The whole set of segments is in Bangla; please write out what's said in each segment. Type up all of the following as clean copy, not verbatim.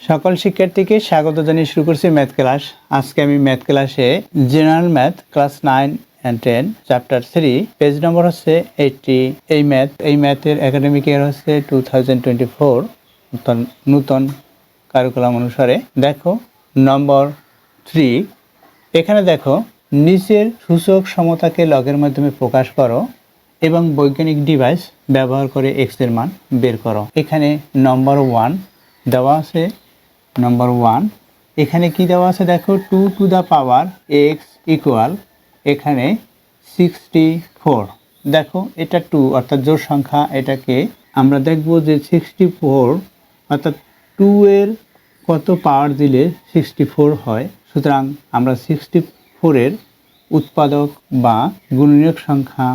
সকল শিক্ষার্থীকে স্বাগত জানিয়ে শুরু করছি ম্যাথ ক্লাস। আজকে আমি ম্যাথ ক্লাসে general math class 9 and 10 chapter 3 page নম্বর হচ্ছে 80। এই ম্যাথের একাডেমিক ইয়ার হচ্ছে 2024 নূতন কারিকুলাম অনুসারে। দেখো নম্বর 3, এখানে দেখো নিচের সূচক সমতাকে লগের মাধ্যমে প্রকাশ করো এবং বৈজ্ঞানিক ডিভাইস ব্যবহার করে এক্স এর মান বের করো। এখানে নম্বর 1 দেওয়া আছে। নম্বর 1 এখানে কি দেওয়া আছে দেখো, 2 two the power x equal এখানে 64। দেখো এটা 2 অর্থাৎ জোড় সংখ্যা, এটাকে আমরা দেখব যে 64 অর্থাৎ 2 এর কত পাওয়ার দিলে 64 হয়। সুতরাং আমরা 64 এর উৎপাদক বা গুণনীয়ক সংখ্যা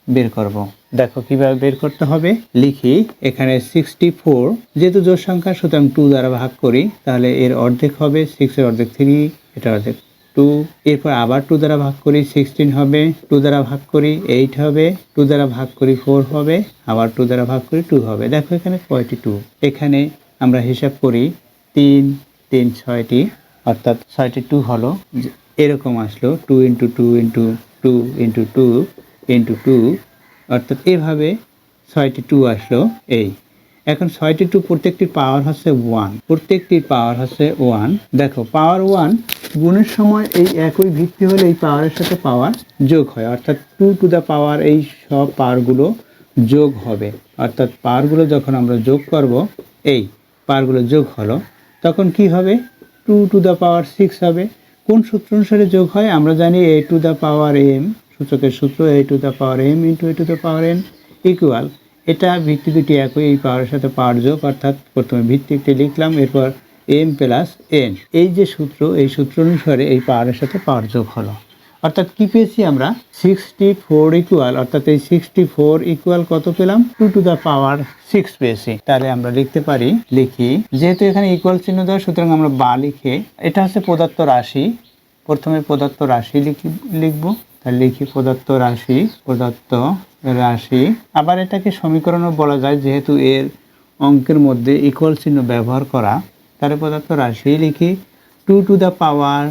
বের করব। দেখো কিভাবে বের করতে হবে, লিখি এখানে 64 যেহেতু জোড় সংখ্যা সুতরাং 2 দ্বারা ভাগ করি, তাহলে এর অর্ধেক হবে 6 এর অর্ধেক 3, এটা অর্ধেক 2। এরপর আবার 2 দ্বারা ভাগ করি 16 হবে, 2 দ্বারা ভাগ করি 8 হবে, 2 দ্বারা ভাগ করি 4 হবে, আবার 2 দ্বারা ভাগ করি 2 হবে। দেখো এখানে কয়টি 2, এখানে আমরা হিসাব করি 3 3 6টি অর্থাৎ 6টি 2 হলো, এরকম আসলো 2 × 2 × 2 × 2 × 2 অর্থাৎ এভাবে 6টি 2 আসলো। এই এখন 6টি 2 প্রত্যেকটির পাওয়ার হচ্ছে 1, প্রত্যেকটির পাওয়ার হচ্ছে 1। দেখো পাওয়ার 1 গুণের সময় এই একই ভিত্তি হলে এই পাওয়ারের সাথে পাওয়ার যোগ হয়, অর্থাৎ 2 টু দ্য পাওয়ার এই সব পাওয়ারগুলো যোগ হবে। অর্থাৎ পাওয়ারগুলো যখন আমরা যোগ করব, এই পাওয়ারগুলো যোগ হলো, তখন কি হবে 2 টু দ্য পাওয়ার 6 হবে। কোন সূত্র অনুসারে যোগ হয় আমরা জানি, a to the power m, সূচকের সূত্র a to the power m × a to the power n equal, এটা ভিত্তি দুটি একই, এই পাওয়ারের সাথে পাওয়ার যোগ, অর্থাৎ প্রথমে ভিত্তিটি লিখলাম, এরপর m + n, এই যে সূত্র, এই সূত্র অনুসারে এই পাওয়ারের সাথে পাওয়ার যোগ হলো। অর্থাৎ কি পেয়েছি আমরা 64 ইকুয়াল, অর্থাৎ এই 64 ইকুয়াল কত পেলাম 2 টু দ্য পাওয়ার 6 পেয়েছি। তাহলে আমরা লিখতে পারি, লিখি যেহেতু এখানে ইকুয়াল চিহ্ন দেওয়া সুতরাং আমরা বা লিখে, এটা হচ্ছে প্রদত্ত রাশি, প্রথমে প্রদত্ত রাশি লিখব, তাহলে লিখি প্রদত্ত রাশি। আবার এটাকে সমীকরণও বলা যায়, যেহেতু এর অঙ্কের মধ্যে ইকুয়াল চিহ্ন ব্যবহার করা, তাহলে প্রদত্ত রাশি লিখি 2 two the power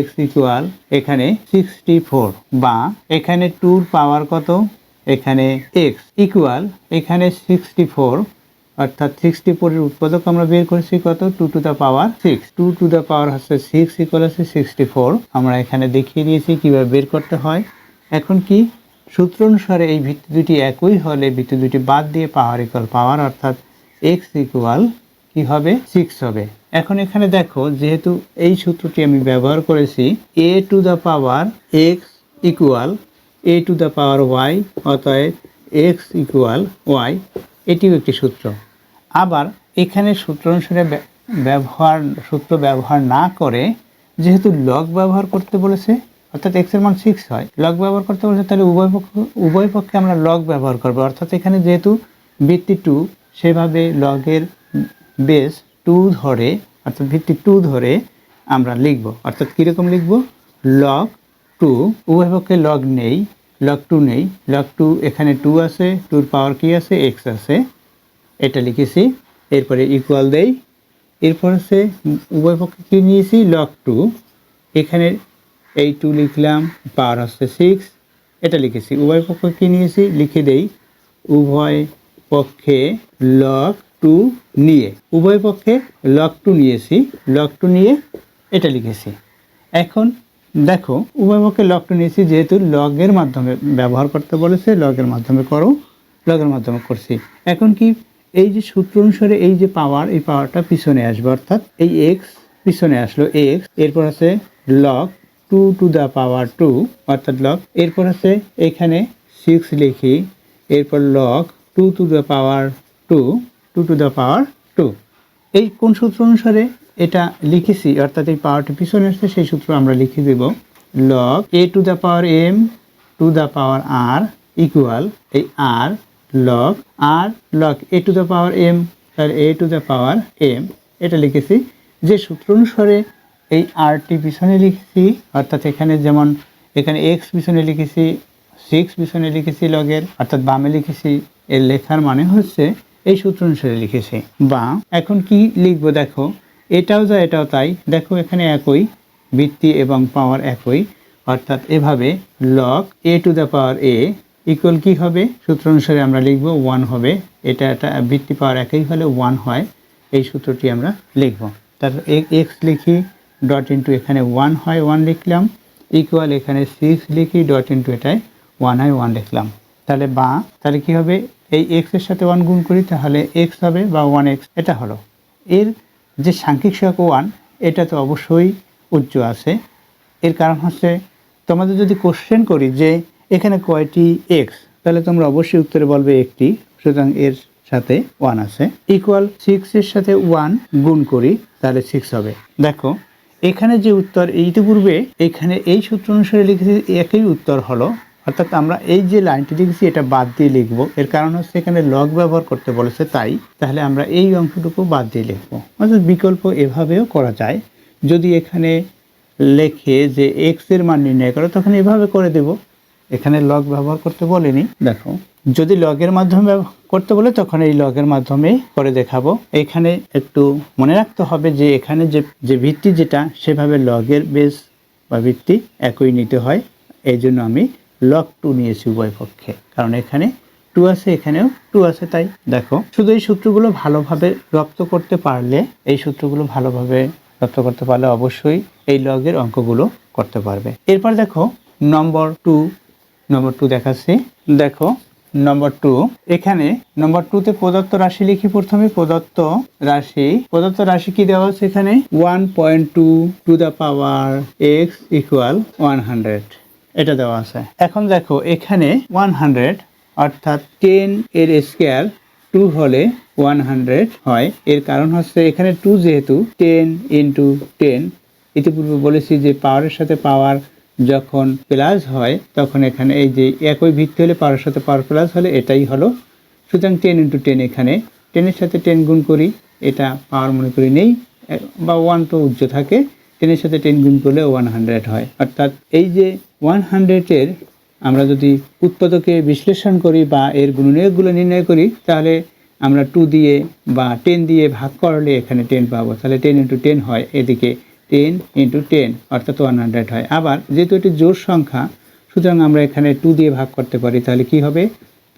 x equal এখানে 64, বা এখানে 2 পাওয়ার কত, এখানে x ইকুয়াল এখানে 64, অর্থাৎ 64 এর উৎপাদক আমরা বের করেছি কত 2 two the power 6, 2 two the পাওয়ার হচ্ছে 6 ইকুয়াল আছে 64। আমরা এখানে দেখিয়ে দিয়েছি কিভাবে বের করতে হয়। এখন কি সূত্র অনুসারে এই ভিত্তি দুটি একই হলে ভিত্তি দুটি বাদ দিয়ে পাওয়ার ইকুয়াল পাওয়ার, অর্থাৎ x ইকুয়াল কি হবে 6 হবে। এখন এখানে দেখো যেহেতু এই সূত্রটি আমি ব্যবহার করেছি, a to the power x equal a to the power y, অতএব x ইকুয়াল y, এটিও একটি সূত্র। আবার এখানে সূত্র অনুসারে সূত্র ব্যবহার না করে যেহেতু লগ ব্যবহার করতে বলেছে, অর্থাৎ x এর মান 6 হয়, লগ ব্যবহার করতে বলেছে, তাহলে উভয় পক্ষে আমরা লগ ব্যবহার করব। অর্থাৎ এখানে যেহেতু ভিত্তি 2, সেভাবে লগের বেস 2 ধরে, অর্থাৎ ভিত্তি 2 ধরে আমরা লিখব। অর্থাৎ কীরকম লিখব, লগ 2, উভয় পক্ষে লগ নেই, লগ 2 নেই, লগ 2 এখানে 2 আছে, 2 এর পাওয়ার কি আছে x আছে, এটা লিখেছি। এরপরে ইকুয়াল দেই, এরপর হচ্ছে উভয় পক্ষে কী নিয়েছি লগ 2, এখানে এই 2 লিখলাম, পাওয়ার হচ্ছে 6, এটা লিখেছি। উভয় পক্ষে কী নিয়েছি লিখে দেই, উভয় পক্ষে লগ 2 নিয়ে, উভয় পক্ষে লগ 2 নিয়েছি, লগ 2 নিয়ে এটা লিখেছি। এখন দেখো উভয় পক্ষে লগ 2 নিয়েছি, যেহেতু লগের মাধ্যমে ব্যবহার করতে বলেছে, লগের মাধ্যমে করো, লগের মাধ্যমে করছি। এখন কি এই যে সূত্র অনুসারে এই যে পাওয়ার, এই পাওয়ারটা পিছনে আসবে, অর্থাৎ এই x পিছনে আসলো x, এরপর আছে লগ 2 টু দ্য পাওয়ার 2, অর্থাৎ লগ, এরপর আছে এখানে 6 লিখি, এরপর log 2 two the power 2, 2 two the পাওয়ার 2। এই কোন সূত্র অনুসারে এটা লিখেছি, অর্থাৎ এই পাওয়ারটা পিছনে আসছে, সেই সূত্র আমরা লিখে দেব, log a to the power m to the power r equal এই r log a to the power m, তাহলে a to the power m, এটা লিখেছি। যে সূত্র অনুসারে এই rটি পিছনে লিখেছি, অর্থাৎ এখানে যেমন এখানে x পিছনে লিখেছি, 6 পিছনে লিখেছি লগের, অর্থাৎ বামে লিখেছি, এর লেখার মানে হচ্ছে এই সূত্র অনুসারে লিখেছি। বা এখন কি লিখবো দেখো, এটাও যা এটাও তাই, দেখো এখানে একই ভিত্তি এবং পাওয়ার একই, অর্থাৎ এভাবে log a to the power a equal কী হবে, সূত্র অনুসারে আমরা লিখব 1 হবে। এটা ভিত্তি পাওয়ার একই হলে 1 হয়, এই সূত্রটি আমরা লিখব। তারপর এক্স লিখি, ডট ইন্টু এখানে 1 হয় 1 লিখলাম, ইকুয়াল এখানে 6 লিখি, ডট ইন্টু এটায় 1 হয় 1 লিখলাম। তাহলে কি হবে, এই এক্সের সাথে 1 গুণ করি তাহলে এক্স হবে বা 1x। এটা হলো এর যে সাংখ্যিক সহগ 1, এটা তো অবশ্যই উচ্চ আছে। এর কারণ হচ্ছে তোমাদের যদি কোশ্চেন করি যে এখানে কয়টি এক্স, তাহলে তোমরা অবশ্যই উত্তরে বলবে একটি, সুতরাং এর সাথে 1 আছে। ইকুয়াল 6 এর সাথে 1 গুণ করি তাহলে 6 হবে। দেখো এখানে যে উত্তর ইতিপূর্বে এখানে এই সূত্র অনুসারে লিখেছি একই উত্তর হলো, অর্থাৎ আমরা এই যে লাইনটি লিখেছি এটা বাদ দিয়ে লিখব। এর কারণ হচ্ছে এখানে লগ ব্যবহার করতে বলেছে, তাহলে আমরা এই অংশটুকু বাদ দিয়ে লিখব। অর্থাৎ বিকল্প এভাবেও করা যায়। যদি এখানে লেখে যে এক্স এর মান নির্ণয় করো তখন এভাবে করে দেব, এখানে লগ ব্যবহার করতে বলেনি। দেখো যদি লগের মাধ্যমে করতে বলে তখন এই লগের মাধ্যমে করে দেখাবো। এখানে একটু মনে রাখতে হবে যে এখানে যে ভিত্তি যেটা সেভাবে লগের বেস বা ভিত্তি একই নিতে হয়। এই জন্য আমি লগ 2 নিয়েছি উভয় পক্ষে, কারণ এখানে 2 আছে এখানেও 2 আছে। তাই দেখো শুধু এই সূত্রগুলো ভালোভাবে রপ্ত করতে পারলে অবশ্যই এই লগের অঙ্কগুলো করতে পারবে। এরপর দেখো নম্বর 2 দেখাচ্ছি। দেখো নম্বর 2, এখানে নম্বর 2তে প্রদত্ত রাশি লিখি। প্রথমে প্রদত্ত রাশি কি দেওয়া আছে, এখানে 1.2 two the power x equal 100 এটা দেওয়া আছে। এখন দেখো এখানে 100 অর্থাৎ 10 এর স্কয়ার 2 হলে 100 হয়। এর কারণ হচ্ছে এখানে 2 যেহেতু 10 ইন্টু 10, ইতিপূর্বে বলেছি যে পাওয়ারের সাথে পাওয়ার যখন প্লাস হয় তখন এখানে এই যে একই ভিত্তি হলে পাওয়ারের সাথে পাওয়ার প্লাস হলে এটাই হলো। সুতরাং 10 ইন্টু 10, এখানে 10 এর সাথে 10 গুণ করি, এটা পাওয়ার মনে করি নেই বা 1 তো উচ্চ থাকে, 10 এর সাথে 10 গুণ করলে 100 হয়। অর্থাৎ এই যে 100-এর আমরা যদি উৎপাদকে বিশ্লেষণ করি বা এর গুণনীয়কগুলো নির্ণয় করি তাহলে আমরা 2 দিয়ে বা 10 দিয়ে ভাগ করলে এখানে 10 পাবো। তাহলে 10 ইন্টু 10 হয়, এদিকে 10 ইন্টু 10 অর্থাৎ 100 হয়। আবার যেহেতু এটি জোড় সংখ্যা সুতরাং আমরা এখানে 2 দিয়ে ভাগ করতে পারি, তাহলে কি হবে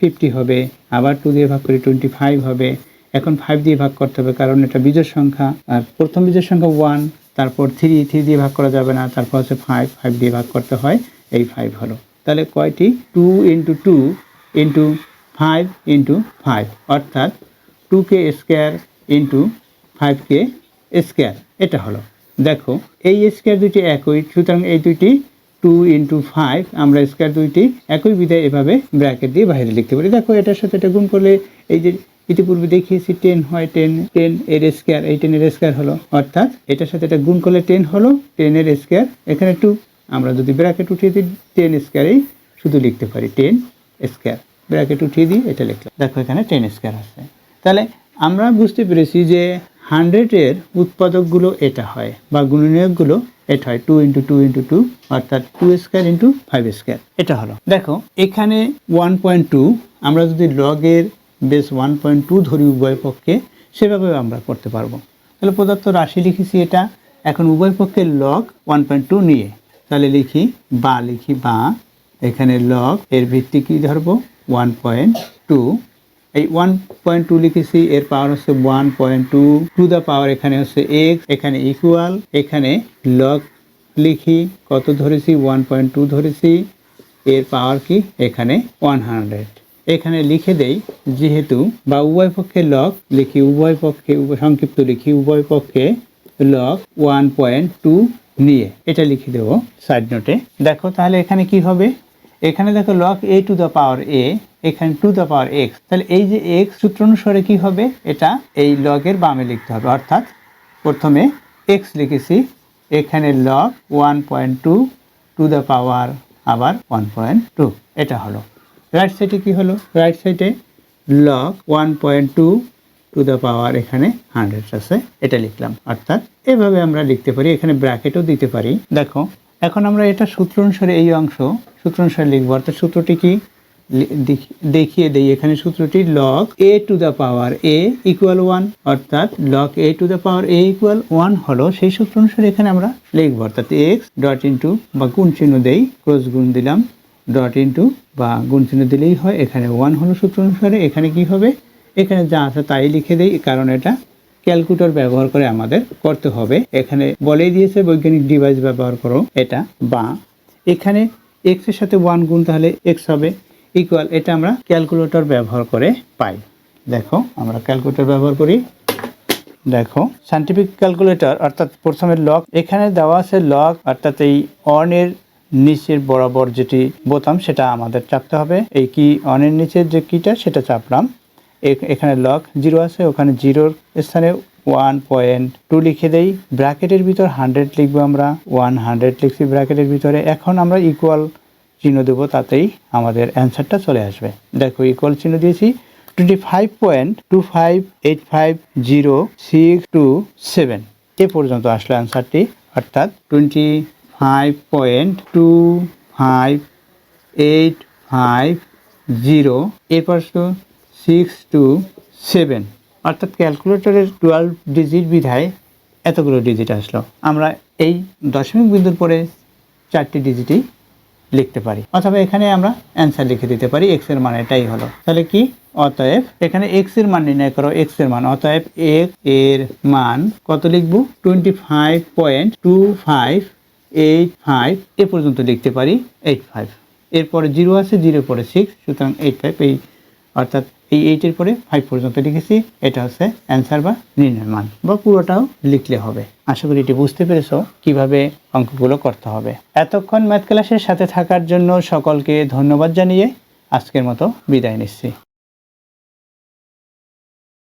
50 হবে। আবার 2 দিয়ে ভাগ করি 25 হবে। এখন 5 দিয়ে ভাগ করতে হবে কারণ এটা বিজোড় সংখ্যা, আর প্রথম বিজোড় সংখ্যা 1, তারপর 3 দিয়ে ভাগ করা যাবে না, তারপর হচ্ছে 5 দিয়ে ভাগ করতে হয়, এই 5 হলো। তাহলে কয়টি 2 ইন্টু 2 ইন্টু 5 ইন্টু 5 অর্থাৎ 2কে স্কয়ার ইন্টু 5কে স্কয়ার, এটা হলো। দেখো এই স্কয়ার দুইটি একই, সুতরাং এই দুইটি 2 ইন্টু 5 আমরা স্কয়ার দুইটি একই বিধায় এভাবে ব্র্যাকেট দিয়ে বাইরে লিখতে পারি। দেখো এটার সাথে এটা গুণ করলে এই যে ইতিপূর্বে দেখিয়েছি 10 হয়, 10 এর স্কয়ার, এই 10 এর স্কয়ার হলো, অর্থাৎ এটার সাথে এটা গুণ করলে 10 হলো, 10 এর স্কয়ার এখানে 2, আমরা যদি ব্র্যাকেট উঠিয়ে দিই 10 স্কয়ারেই শুধু লিখতে পারি 10 স্কয়ার, ব্র্যাকেট উঠিয়ে দিই এটা লিখলাম। দেখো এখানে 10 স্কয়ার আছে। তাহলে আমরা বুঝতে পেরেছি যে 100-এর উৎপাদকগুলো এটা হয় বা গুণনীয়কগুলো এটা হয় 2 ইন্টু 2 ইন্টু 2 অর্থাৎ 2 স্কয়ার ইন্টু 5 স্কয়ার, এটা হলো। দেখো এখানে 1.2 আমরা যদি লগের বেস 1.2 ধরি উভয় পক্ষে, সেভাবে আমরা করতে পারবো। তাহলে প্রদত্ত রাশি লিখেছি এটা, এখন উভয় পক্ষের লগ 1.2 নিয়ে তাহলে লিখি বা এখানে লগ এর ভিত্তি কি ধরবো 1.2, এই 1.2 লিখেছি, এর পাওয়ার হচ্ছে 1.2 টু দ্য পাওয়ার এখানে হচ্ছে x, এখানে ইকুয়াল, এখানে লগ লিখি কত ধরেছি 1.2 ধরেছি, এর পাওয়ার কি এখানে 100, এখানে লিখে দেই যেহেতু বা উভয় পক্ষে লগ লিখি, সংক্ষিপ্ত লিখি উভয় পক্ষে লগ 1.2 নিয়ে এটা লিখে দেবো সাইড নোটে। দেখো তাহলে এখানে কি হবে, এখানে দেখো log a to the power a, এখানে টু দ্য পাওয়ার x, তাহলে এই যে x সূত্র অনুসারে কি হবে, এটা এই লগের বামে লিখতে হবে, অর্থাৎ প্রথমে x লিখেছি, এখানে লগ 1.2 টু দ্য পাওয়ার আবার 1.2, এটা হলো। রাইট সাইডে কি হলো, রাইট সাইডে লগ 1.2 টু দ্য পাওয়ার এখানে 100 আছে, এটা লিখলাম। অর্থাৎ এভাবে আমরা লিখতে পারি, এখানে ব্র্যাকেটও দিতে পারি। দেখো এখন আমরা এটা সূত্র অনুসারে এই অংশ সূত্র অনুসারে লিখবো, অর্থাৎ সূত্রটি কি দেখিয়ে দেই। এখানে সূত্রটি log a to the power a equal 1, অর্থাৎ log a to the power a equal 1 হলো সেই সূত্র অনুসারে এখানে আমরা লিখব, অর্থাৎ x ডট ইনটু বা গুণ চিহ্ন দেই, ক্রস গুণ দিলাম, ডট ইনটু বা গুণ চিহ্ন দিলেই হয়। এখানে 1 হলো সূত্র অনুসারে। এখানে কি হবে, এখানে যা আছে তাই লিখে দেই, কারণ এটা ক্যালকুলেটর ব্যবহার করে আমাদের করতে হবে। এখানে বলেই দিয়েছে বৈজ্ঞানিক ডিভাইস ব্যবহার করো এটা, বা এখানে x এর সাথে 1 গুণ তাহলে x হবে ইকুয়াল, এটা আমরা ক্যালকুলেটর ব্যবহার করে পাই। দেখো আমরা ক্যালকুলেটর ব্যবহার করি। দেখো সায়েন্টিফিক ক্যালকুলেটর, অর্থাৎ প্রথমে লগ, এখানে দেওয়া আছে লগ, অর্থাৎ এই অনের নিচের বরাবর যেটি বোতাম সেটা আমাদের চাপতে হবে। এই কি অনের নিচের যে কিটা সেটা চাপলাম, এখানে লগ 0 আছে, ওখানে 0-র স্থানে 1.2 লিখে দেই, ব্র্যাকেটের ভিতর 100 লিখবো, আমরা 100 লিখছি ব্র্যাকেটের ভিতরে। এখন আমরা ইকুয়াল চিহ্ন দেবো, তাতেই আমাদের অ্যান্সারটা চলে আসবে। দেখো ইকুয়াল চিহ্ন দিয়েছি, 25.25850.627 এ পর্যন্ত আসলো অ্যান্সারটি, অর্থাৎ 25.25850 এরপর 627, অর্থাৎ ক্যালকুলেটরের 12 ডিজিট বিধায় এতগুলো ডিজিট আসলো। আমরা এই দশমিক বিন্দুর পরে 4টি ডিজিটই লিখতে পারি, অথবা এখানে আমরা অ্যান্সার লিখে দিতে পারি। x এর মান এটাই হলো, তাহলে কি, অতএব এখানে x এর মান নির্ণয় করো, x এর মান, অতএব x এর মান কত লিখবো, 25.2585 এ পর্যন্ত লিখতে পারি, 85, এরপরে 0 আছে, 0 পরে 6, সুতরাং 85, এই অর্থাৎ এই 8 এর পরে 5 পর্যন্ত লিখেছি। এটা হচ্ছে অ্যান্সার বা নির্ণয় মান, বা পুরোটাও লিখলে হবে। আশা করি এটি বুঝতে পেরেছো কিভাবে অঙ্কগুলো করতে হবে। এতক্ষণ ম্যাথ ক্লাসের সাথে থাকার জন্য সকলকে ধন্যবাদ জানিয়ে আজকের মতো বিদায় নিচ্ছি।